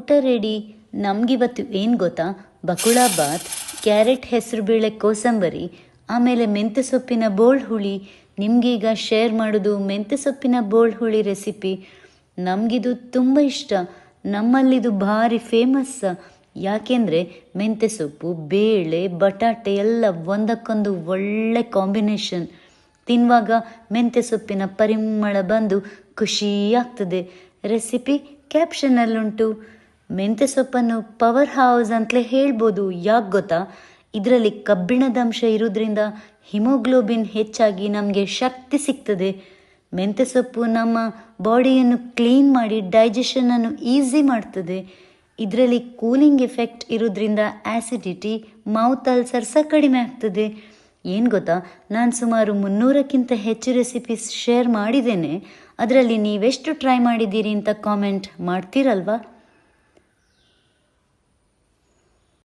ಊಟ ರೆಡಿ. ನಮಗಿವತ್ತು ಏನು ಗೊತ್ತಾ, ಬಕುಳಾಬಾತ್, ಕ್ಯಾರೆಟ್ ಹೆಸರುಬೇಳೆ ಕೋಸಂಬರಿ, ಆಮೇಲೆ ಮೆಂತ್ಯ ಸೊಪ್ಪಿನ ಬೋಳ್ ಹುಳಿ. ನಿಮಗೀಗ ಶೇರ್ ಮಾಡೋದು ಮೆಂತ್ಯ ಸೊಪ್ಪಿನ ಬೋಳ್ ಹುಳಿ ರೆಸಿಪಿ. ನಮಗಿದು ತುಂಬ ಇಷ್ಟ. ನಮ್ಮಲ್ಲಿದು ಭಾರಿ ಫೇಮಸ್. ಯಾಕೆಂದರೆ ಮೆಂತ್ಯ ಸೊಪ್ಪು, ಬೇಳೆ, ಬಟಾಟೆ ಎಲ್ಲ ಒಂದಕ್ಕೊಂದು ಒಳ್ಳೆ ಕಾಂಬಿನೇಷನ್. ತಿನ್ನುವಾಗ ಮೆಂತ್ಯ ಸೊಪ್ಪಿನ ಪರಿಮಳ ಬಂದು ಖುಷಿಯಾಗ್ತದೆ. ರೆಸಿಪಿ ಕ್ಯಾಪ್ಷನಲ್ಲುಂಟು. ಮೆಂತ್ಯ ಸೊಪ್ಪನ್ನು ಪವರ್ ಹೌಸ್ ಅಂತಲೇ ಹೇಳ್ಬೋದು. ಯಾಕೆ ಗೊತ್ತಾ, ಇದರಲ್ಲಿ ಕಬ್ಬಿಣದಂಶ ಇರೋದ್ರಿಂದ ಹಿಮೋಗ್ಲೋಬಿನ್ ಹೆಚ್ಚಾಗಿ ನಮಗೆ ಶಕ್ತಿ ಸಿಗ್ತದೆ. ಮೆಂತ್ಯ ಸೊಪ್ಪು ನಮ್ಮ ಬಾಡಿಯನ್ನು ಕ್ಲೀನ್ ಮಾಡಿ ಡೈಜೆಷನನ್ನು ಈಸಿ ಮಾಡ್ತದೆ. ಇದರಲ್ಲಿ ಕೂಲಿಂಗ್ ಎಫೆಕ್ಟ್ ಇರೋದ್ರಿಂದ ಆ್ಯಸಿಡಿಟಿ, ಮೌತ್ ಅಲ್ಸರ್ ಸಹ ಕಡಿಮೆ ಆಗ್ತದೆ. ಏನು ಗೊತ್ತಾ, ನಾನು ಸುಮಾರು 300ಕ್ಕಿಂತ ಹೆಚ್ಚು ರೆಸಿಪೀಸ್ ಶೇರ್ ಮಾಡಿದ್ದೇನೆ. ಅದರಲ್ಲಿ ನೀವೆಷ್ಟು ಟ್ರೈ ಮಾಡಿದ್ದೀರಿ ಅಂತ ಕಾಮೆಂಟ್ ಮಾಡ್ತೀರಲ್ವಾ?